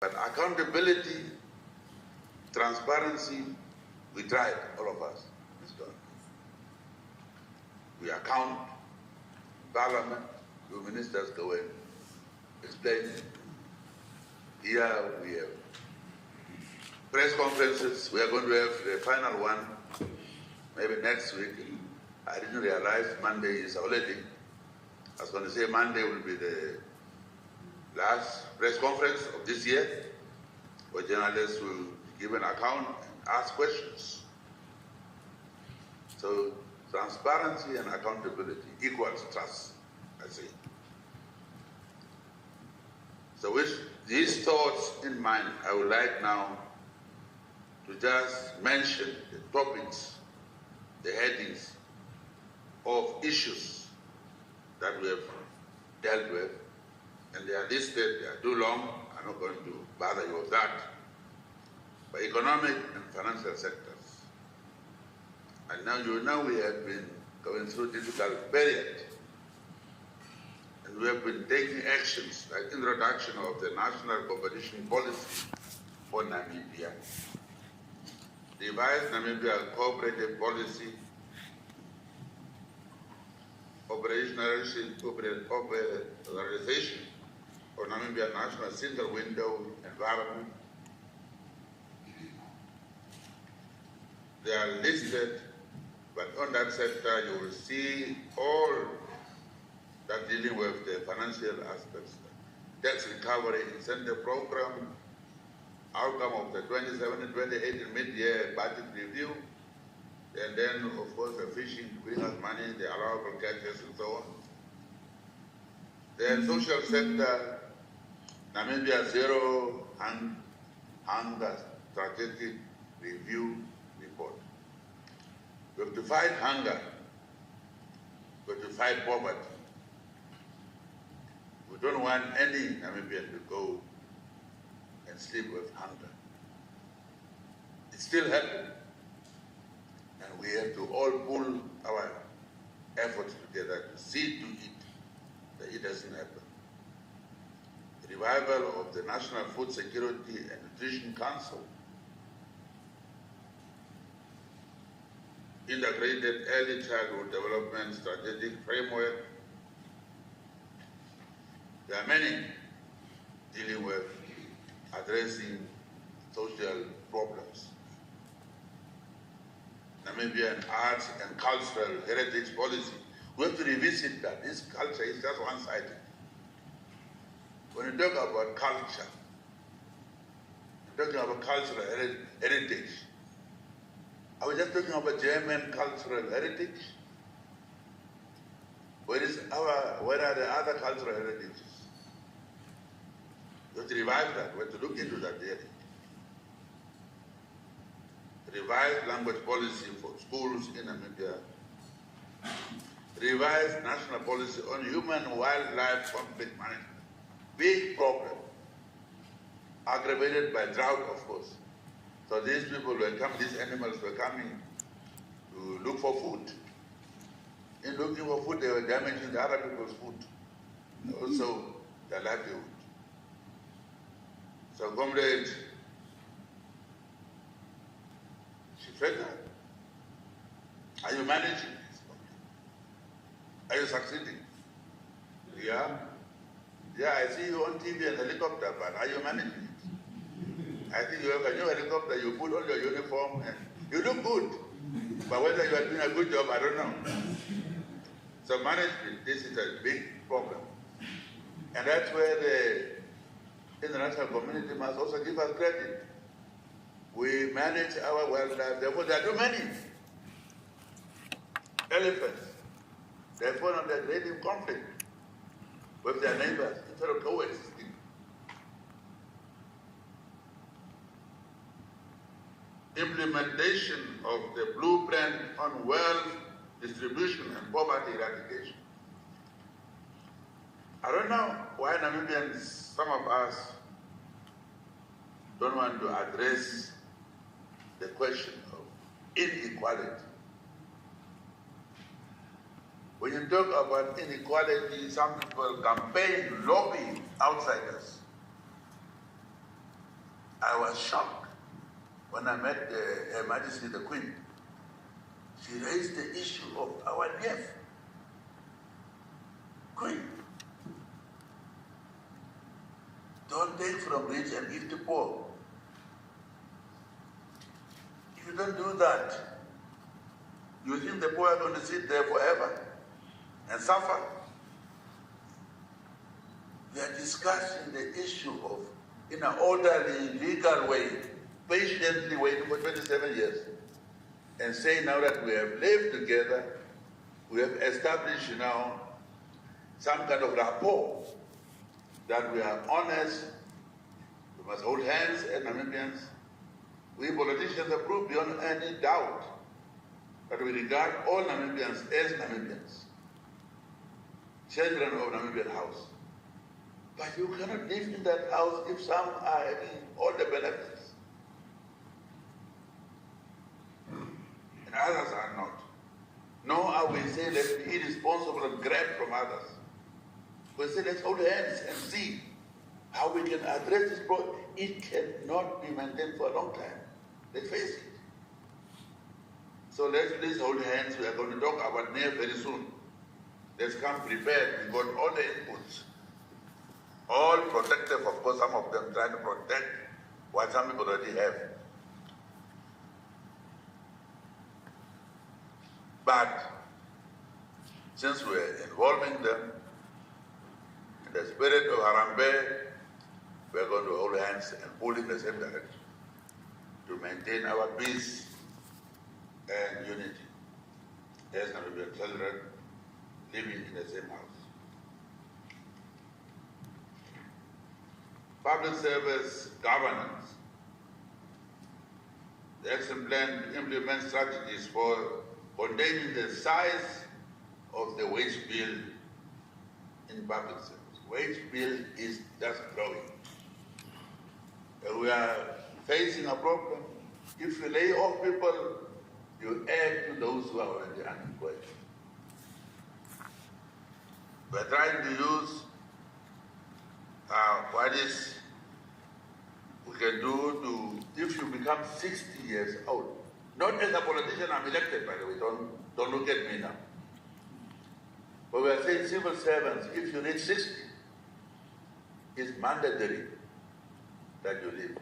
But accountability, transparency, we tried, all of us. It's gone. We account, Parliament, your ministers go in, explain. Here we have press conferences. We are going to have the final one maybe next week. I didn't realize Monday is holiday. I was going to say Monday will be the last press conference of this year, where journalists will give an account and ask questions. So transparency and accountability equals trust, I say. So with these thoughts in mind, I would like now to just mention the topics, the headings of issues that we have dealt with, and they are listed, they are too long, I'm not going to bother you with that. But economic and financial sectors. And now you know we have been going through a difficult period. And we have been taking actions like introduction of the National Competition Policy for Namibia, revised Namibia Cooperative Policy, operationalization for Namibia National Single Window Environment. They are listed, but on that sector you will see all that dealing with the financial aspects. Tax recovery incentive program, outcome of the 2017-2018 mid-year budget review, and then of course the fishing to bring us money, the allowable catches and so on. Then social sector, Namibia Zero Hunger Strategic Review Report. We have to fight hunger, we have to fight poverty. We don't want any Namibian to go and sleep with hunger. It's still happening. And we have to all pull our efforts together to see to it that it doesn't happen. The revival of the National Food Security and Nutrition Council, integrated early childhood development strategic framework. There are many dealing with addressing social problems. Namibian arts and cultural heritage policy. We have to revisit that. This culture is just one-sided. When you talk about culture, you're talking about cultural heritage. Are we just talking about German cultural heritage? Where are the other cultural heritages? We have to revive that. We have to look into that area. Revised language policy for schools in Namibia. Revised national policy on human-wildlife conflict management. Big problem. Aggravated by drought, of course. So these people were coming, these animals were coming to look for food. In looking for food, they were damaging the other people's food. And also their livelihood. So comrade Shifeta, are you managing this? Are you succeeding? Yeah? Yeah, I see you on TV and helicopter, but are you managing it? I think you have a new helicopter, you put on your uniform and you look good. But whether you are doing a good job, I don't know. So management, this is a big problem. And that's where the international community must also give us credit. We manage our wildlife, therefore there are too many elephants. Therefore now they're creating conflict with their neighbors instead of coexisting. Implementation of the blueprint on wealth distribution and poverty eradication. I don't know why Namibians, some of us, don't want to address the question of inequality. When you talk about inequality, some people campaign, lobby outsiders. I was shocked when I met Her Majesty the Queen. She raised the issue of our nephew, Queen. Don't take from rich and give to poor. If you don't do that, you think the poor are going to sit there forever and suffer? We are discussing the issue of, in an orderly, legal way, patiently waiting for 27 years, and say now that we have lived together, we have established now some kind of rapport, that we are honest, we must hold hands as Namibians. We politicians have proved beyond any doubt that we regard all Namibians as Namibians, children of Namibian house. But you cannot live in that house if some are having all the benefits and others are not. Nor are we saying let's be irresponsible and grab from others. We say let's hold hands and see how we can address this problem. It cannot be maintained for a long time. Let's face it. So let's please hold hands. We are going to talk about NEF very soon. Let's come prepared. We got all the inputs. All protective, of course, some of them trying to protect what some people already have. But since we're involving them in the spirit of Harambee, we're going to hold hands and pull in the same direction to maintain our peace and unity as Namibian children living in the same house. Public service governance. The action plan implements strategies for containing the size of the wage bill in public service. Wage bill is just growing. We are facing a problem. If you lay off people, you add to those who are already unemployed. We're trying to use what is we can do to, if you become 60 years old, not as a politician, I'm elected by the way, don't look at me now. But we are saying civil servants, if you reach 60, it's mandatory that you leave.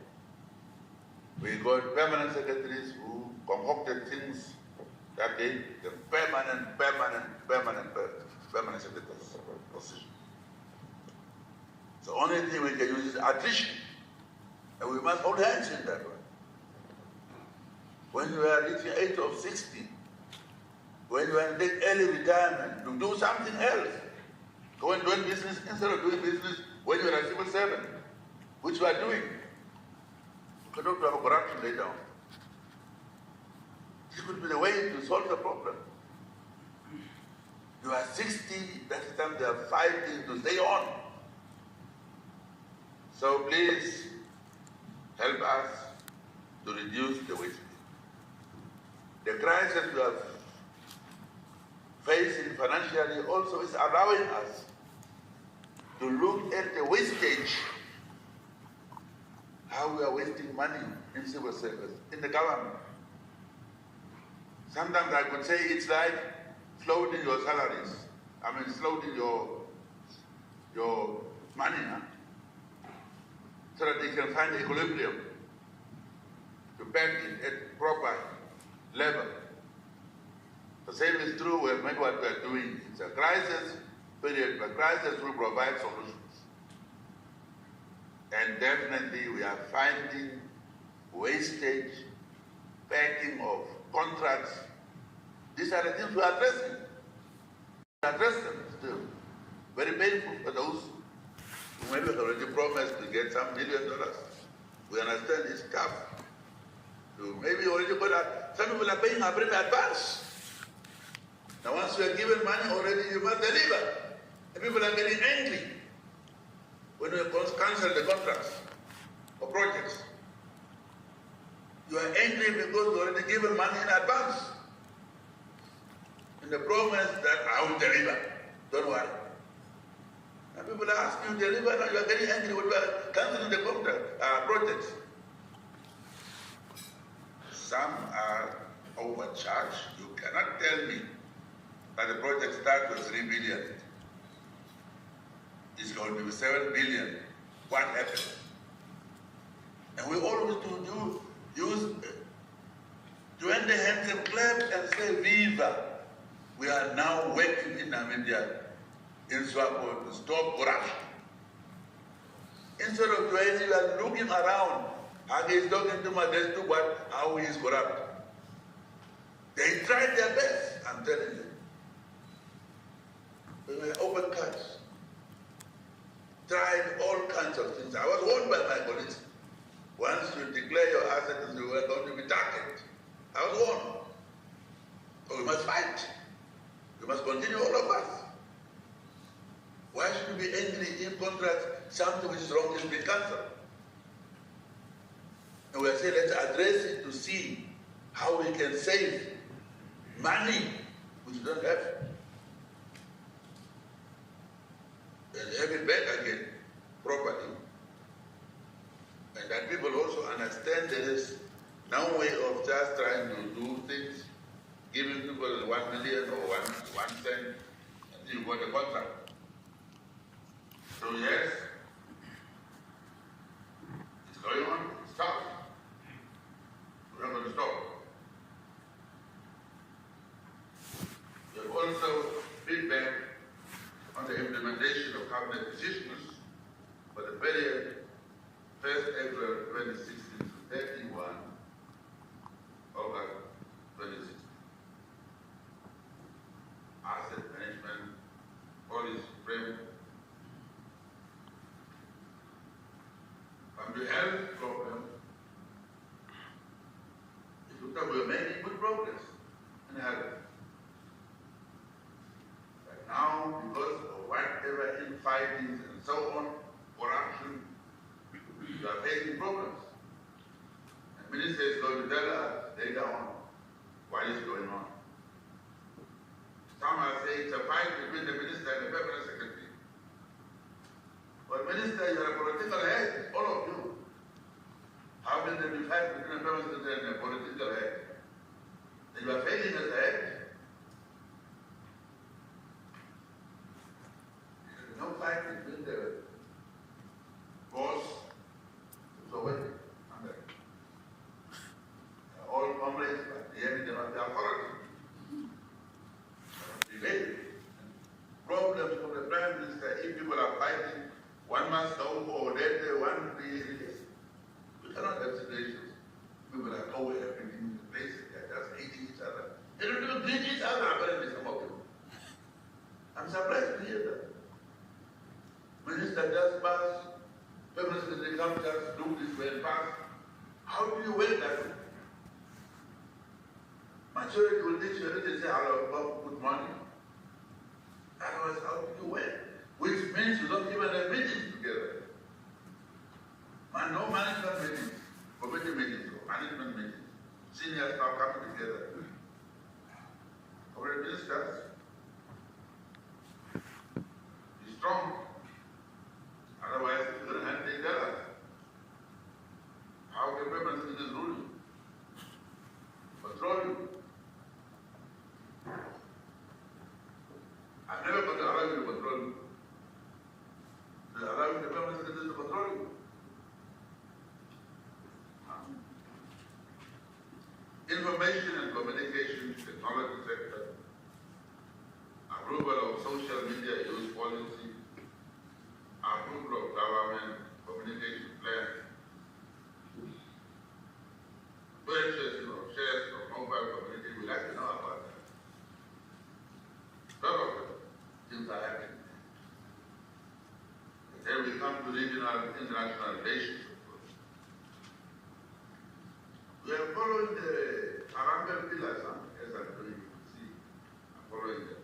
We got permanent secretaries who concocted things that they, the permanent secretaries position. The only thing we can use is attrition. And we must hold hands in that one. When you are reaching the age of 60, when you are in early retirement, to do something else. Go and do business instead of doing business when you are a civil servant, which you are doing. You cannot have a corruption later on. This could be the way to solve the problem. You are 60, that's the time they are fighting to stay on. So please help us to reduce the wage bill. The crisis we are facing financially also is allowing us to look at the wastage, how we are wasting money in civil service, in the government. Sometimes I could say it's like floating your salaries. Floating your money, so that they can find equilibrium to bank it at proper level. The same is true with what we are doing. It's a crisis period, but crisis will provide solutions. And definitely we are finding wastage, packing of contracts. These are the things we are addressing. We address them still. Very painful for those who maybe have already promised to get some $1 million. We understand it's tough. So maybe already got some people are paying a premium advance. Now once you are given money already, you must deliver. And people are getting angry when you cancel the contracts or projects. You are angry because you already given money in advance. And the promise that I will deliver. Don't worry. And people are asking you to deliver, now you are getting angry when you are canceling the contract, projects. some are overcharged. You cannot tell me that the project starts with 3 billion. It's going to be 7 billion. What happened? And we always join the hands and clap and say, Viva! We are now working in Namibia, in Swapo, to stop corruption. Instead of doing, you are looking around. And he's talking to Modesto about how he is corrupt. They tried their best, I'm telling you. They were open cuts. Tried all kinds of things. I was warned by my colleagues. Once you declare your assets, you are going to be targeted. I was warned. So we must fight. We must continue, all of us. Why should we be angry if contract something which is wrong is being cancelled? And we are saying let's address it to see how we can save money which we don't have. And have it back again properly. And that people also understand there is no way of just trying to do things, giving people 1 million or one cent, and you got a contract. So yes, it's going on, it's tough. We're not going to stop. We have also feedback on the implementation of cabinet decisions for the period 1st April 2016 to 31 August 2016. Asset management policy framework. On the health problem, it looks like we're making good progress in health. But now, because of whatever infightings and so on, corruption, you are facing problems. The minister is going to tell us later on what is going on. Some are saying it's a fight between the minister and the permanent secretary. But minister, you are a political head, all of you. How can there be fight between a permanent secretary and a political head? Then you are failing as a head. There is no fight between the boss. So what? All comrades, but the end of the authority. Related. Problems for the Prime Minister, if people are fighting, one must go for that, one be released. We cannot have situations. People are everything in place, they are just hating each other. They don't even greet each other, apparently, some of them. I'm surprised to hear that. Minister just pass, Permanent Secretary comes just do this way and pass. How do you wait that way? Majority will teach you to say, hello, good morning. Otherwise, how do you wait? Which means you don't even have meetings together. No management meetings, committee meetings, management meetings. Senior staff coming together. Corporate ministers, be strong. Otherwise, you're going to hand things down. How can permanent secretary rule you? Control you? I'm never going to allow you to control you. They allow the permanent secretary to control you. Information and communication technology sector, approval of social media use policy, approval of government communication plan, purchase of shares of mobile community. We like to know about that. A lot of things are happening. And then we come to regional international relations. We are following the Arangal pillars, as I'm doing, you can see. I'm following them.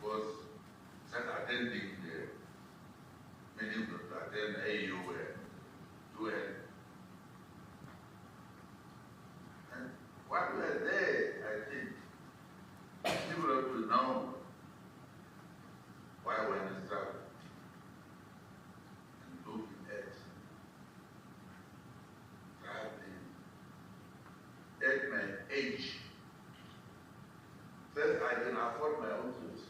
Was just attending the meeting to attend AU and UN. And while we are there, I think people have to know why we're in this trouble. And looking at age. First, I can afford my own tools.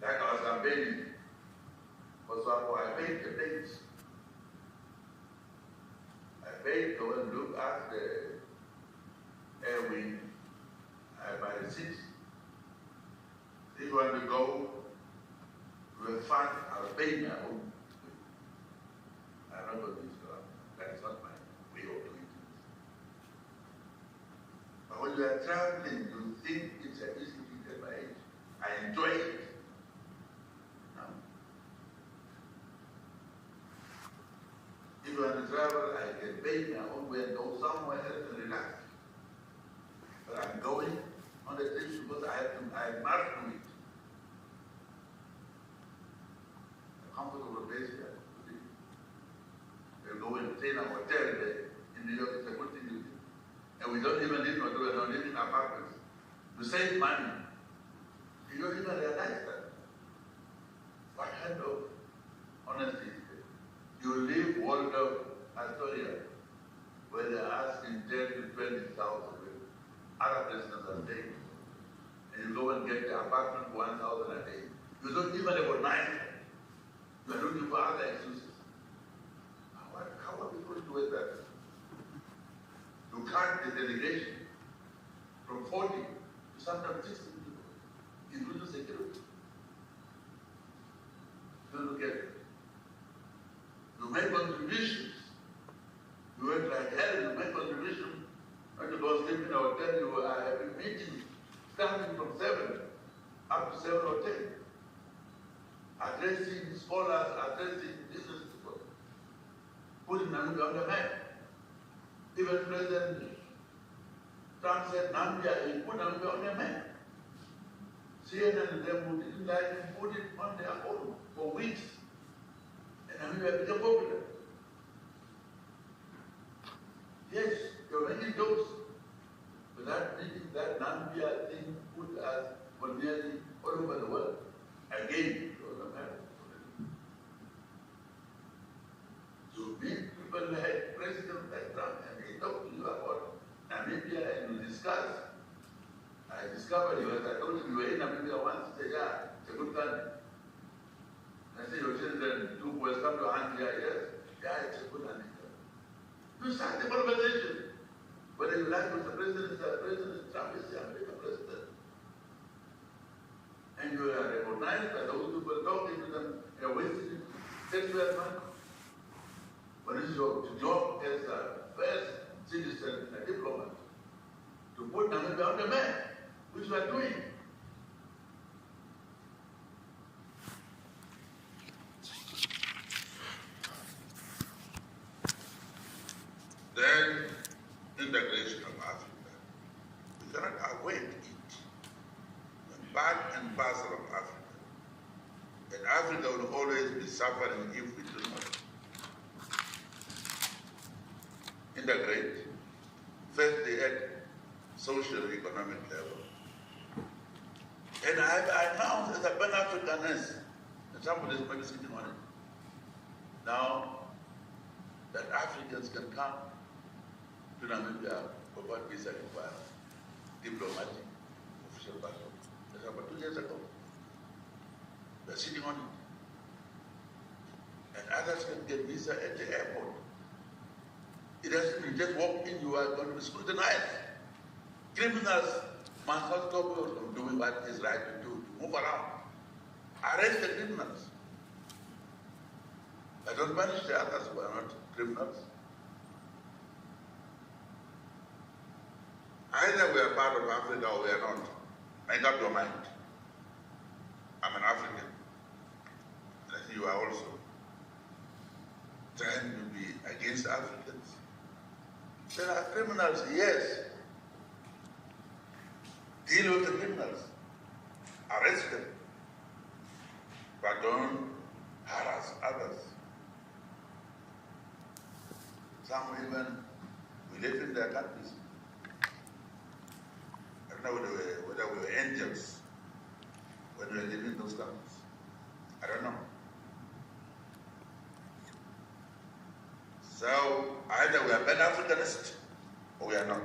Like I was campaigning for Swapo, I paid the bills. I paid to go and look at the air wing by the seats. If you want to go to a fund, I'll pay my own. I'm not going to do so. That's not my way of doing things. But when you are traveling, you think it's an easy thing at my age. I enjoy it. No. If you want to travel, I can pay my own way and go somewhere else and relax. But I'm going on the trip because I must do it. A comfortable place here. We'll go and stay in a hotel there in New York. It's a good thing to do. And we don't even live in hotels, we don't live in apartments. We save money. You don't even realize that. What kind of honesty is it? You live Waldorf Astoria, where they're asking 10 to 20,000. Other places are staying. And you go and get the apartment for 1,000 a day. You don't even have a night. You are looking for other excuses. How are people doing that? You cut the delegation from 40 to sometimes 60 people, including security. You look at it. You make contributions. You work like hell, you make contributions. When you go sleep in a hotel, you are having meetings starting from 7 up to 7 or 10. Addressing scholars, addressing business people. Putting Namibia on the map. Even President Trump said Namibia, he put Namibia on the map. CNN and them who didn't like him put it on their own for weeks. And Namibia became popular. Yes, you're making jokes. Without reading that Namibia thing put us for nearly all over the world. Again, it was a matter. You meet people like President Trump and they talk to you about Namibia and you discuss. I discovered you, as I told you were in Namibia once. He said, yeah, it's a good country. I said, your children, 2 boys come to hunt here, yes. Yeah, it's a good country. You start the conversation. Whether you like what the President Trump is the American president. And you are recognized by those people talking to them, they are wasting sexual money. But it's your job as a first citizen and a diplomat to put Namibia on the map, which we are doing. Then, integration of Africa. We cannot avoid it. Part and parcel of Africa. And Africa will always be suffering if we do not integrate. First, they at social economic level. And I announced as a Pan-Africanist, and somebody is maybe sitting on it, now that Africans can come to Namibia without visa required, diplomatic, official passport. That's about 2 years ago. They're sitting on it. And others can get visa at the airport. It doesn't mean just walk in, you are going to be scrutinized. Criminals must not stop you from doing what is right to do, to move around. Arrest the criminals. But don't punish the others who are not criminals. Either we are part of Africa or we are not. Make up your mind. I'm an African. And I think you are also trying to be against Africans. There are criminals, yes. Deal with the criminals. Arrest them. But don't harass others. Some even, we live in their countries. I don't know whether we were angels when we were living in those countries. I don't know. So either we are Pan-Africanist We are not.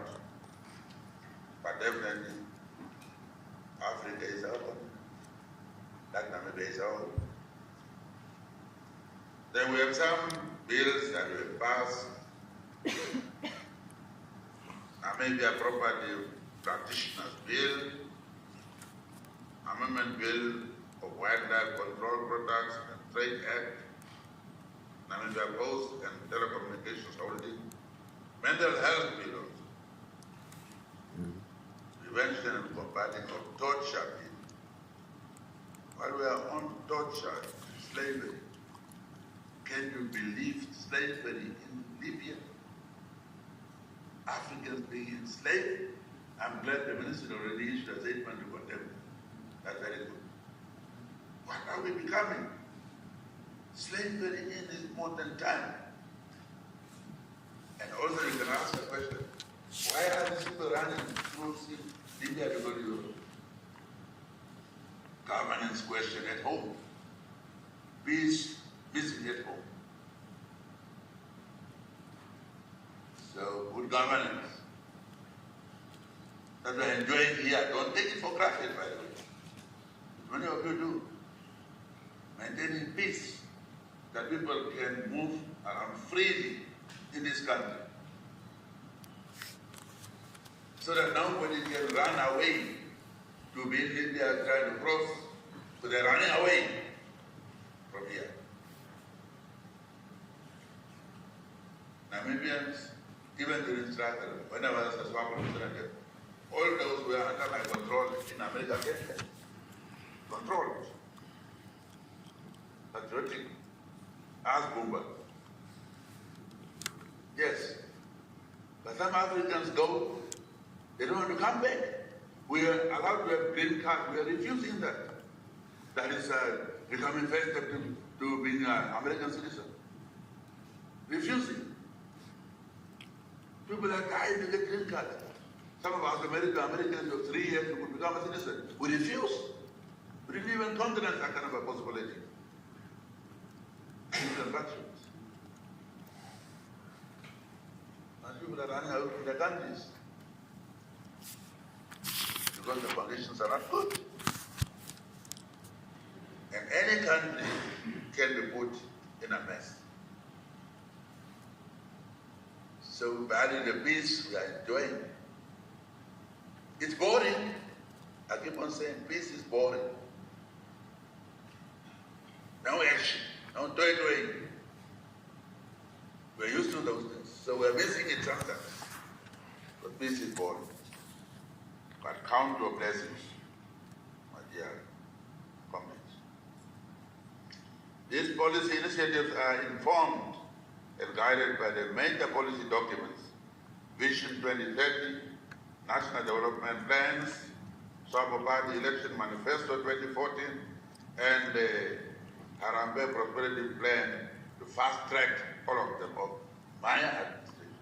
But definitely, Africa is our continent. Latin America is our home. Then we have some bills that we passed. Namibia Property Practitioners Bill, Amendment Bill of Wildlife Control Products and Trade Act, Namibia Post and Telecommunications Holding, Mental Health Bill also, Prevention and Combating of Torture Bill. While we are on torture, slavery, can you believe slavery in Libya? Africans being enslaved? I'm glad the minister already issued a statement to condemn. That's very good. What are we becoming? Slavery in this modern time. And also you can ask a question, why are these people running through Libya to go to Europe? Governance question at home. Peace missing at home. So good governance that we're enjoying here, don't take it for granted, by the way. Many of you do. Maintaining peace, that people can move around freely in this country. So that nobody can run away to be in Libya trying to cross, so they're running away from here. Namibians, even during struggle, when I was a swamp representative, all those who were under my control in America get them. Controlled. Patriotic. Ask Bumba. Yes. But some Africans go, they don't want to come back. We are allowed to have green card. We are refusing that. That is becoming very acceptable to being an American citizen. Refusing. People are dying to get green card. Some of us Americans of 3 years to become a citizen. We refuse. We didn't even consider that kind of a possibility. Transactions. And people are running out of their countries because the conditions are not good. And any country can be put in a mess. So we value the peace we are enjoying. It's boring. I keep on saying peace is boring. No action, no toy. We're used to those things. So we're missing it sometimes. But peace is boring. But count your blessings, my dear comrades. These policy initiatives are informed and guided by the major policy documents, Vision 2030, National Development Plans, Swapo Party Election Manifesto 2014, and the Harambee Prosperity Plan to fast-track all of them of my administration.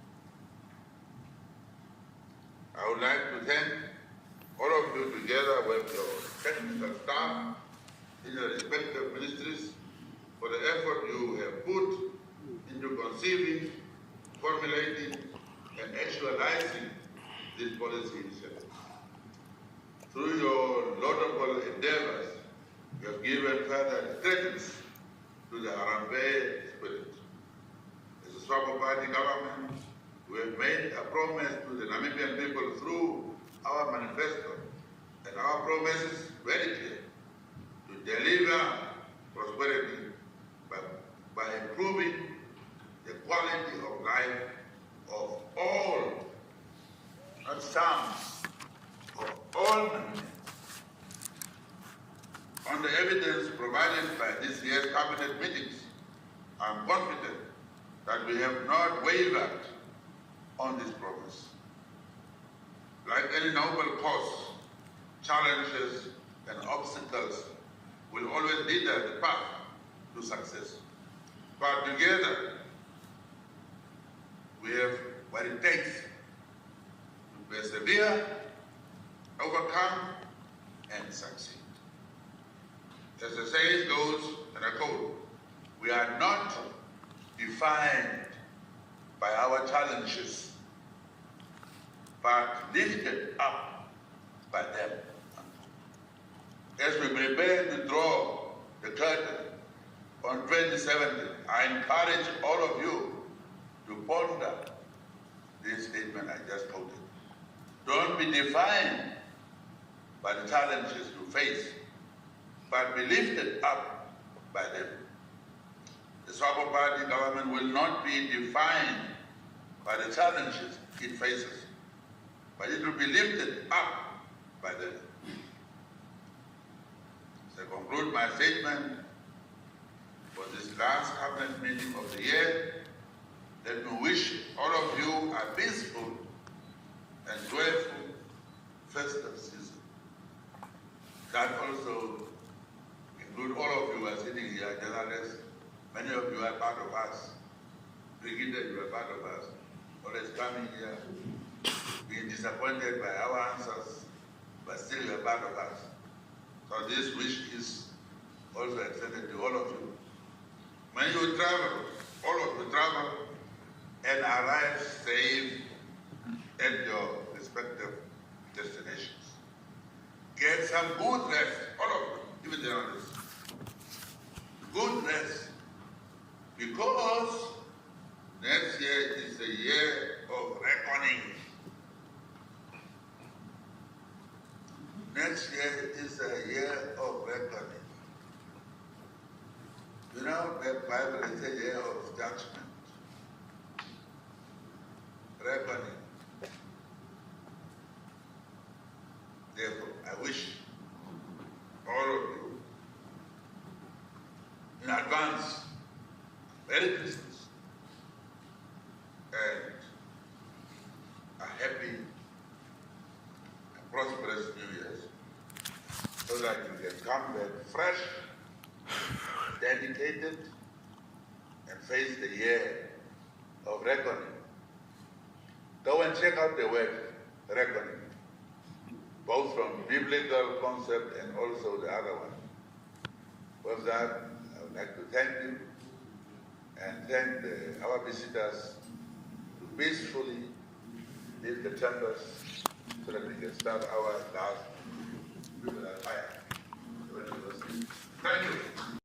I would like to thank all of you together with your technical staff in your respective ministries for the effort you have put into conceiving, formulating, and actualizing this policy initiative. Through your laudable endeavors, you have given further credence to the Harambee spirit. As a Swapo Party government, we have made a promise to the Namibian people through our manifesto, and our promise is very clear, to deliver prosperity by improving the quality of life of all, not some, of all Namibians. On the evidence provided by this year's cabinet meetings, I'm confident that we have not wavered on this promise. Like any noble cause, challenges and obstacles will always lead us the path to success. But together, we have what it takes to persevere, overcome, and succeed. As the saying goes, and I quote, we are not defined by our challenges, but lifted up by them. As we prepare to draw the curtain on 2017, I encourage all of you to ponder this statement I just quoted. Don't be defined by the challenges you face, but be lifted up by them. The Swapo Party government will not be defined by the challenges it faces, but it will be lifted up by them. As I conclude my statement for this last cabinet meeting of the year, let me wish all of you a peaceful and joyful festive season. That also include all of you who are sitting here, journalists. Many of you are part of us. Brigitte, you are part of us. Always coming here, being disappointed by our answers, but still you are part of us. So this wish is also extended to all of you. When you travel, all of you travel and arrive safe at your respective destinations. Get some good rest, all of you, even journalists. Good rest, because next year is the year of reckoning. Next year is a year of reckoning. You know, the Bible is a year of judgment. Reckoning. Therefore, I wish all of you in advance Merry Christmas and a happy and prosperous New Year, so that you can come back fresh, dedicated, and face the year of reckoning. Go and check out the word reckoning, both from biblical concept and also the other one. With that, I would like to thank you and thank our visitors to peacefully leave the chambers so that we can start our last fire. Thank you.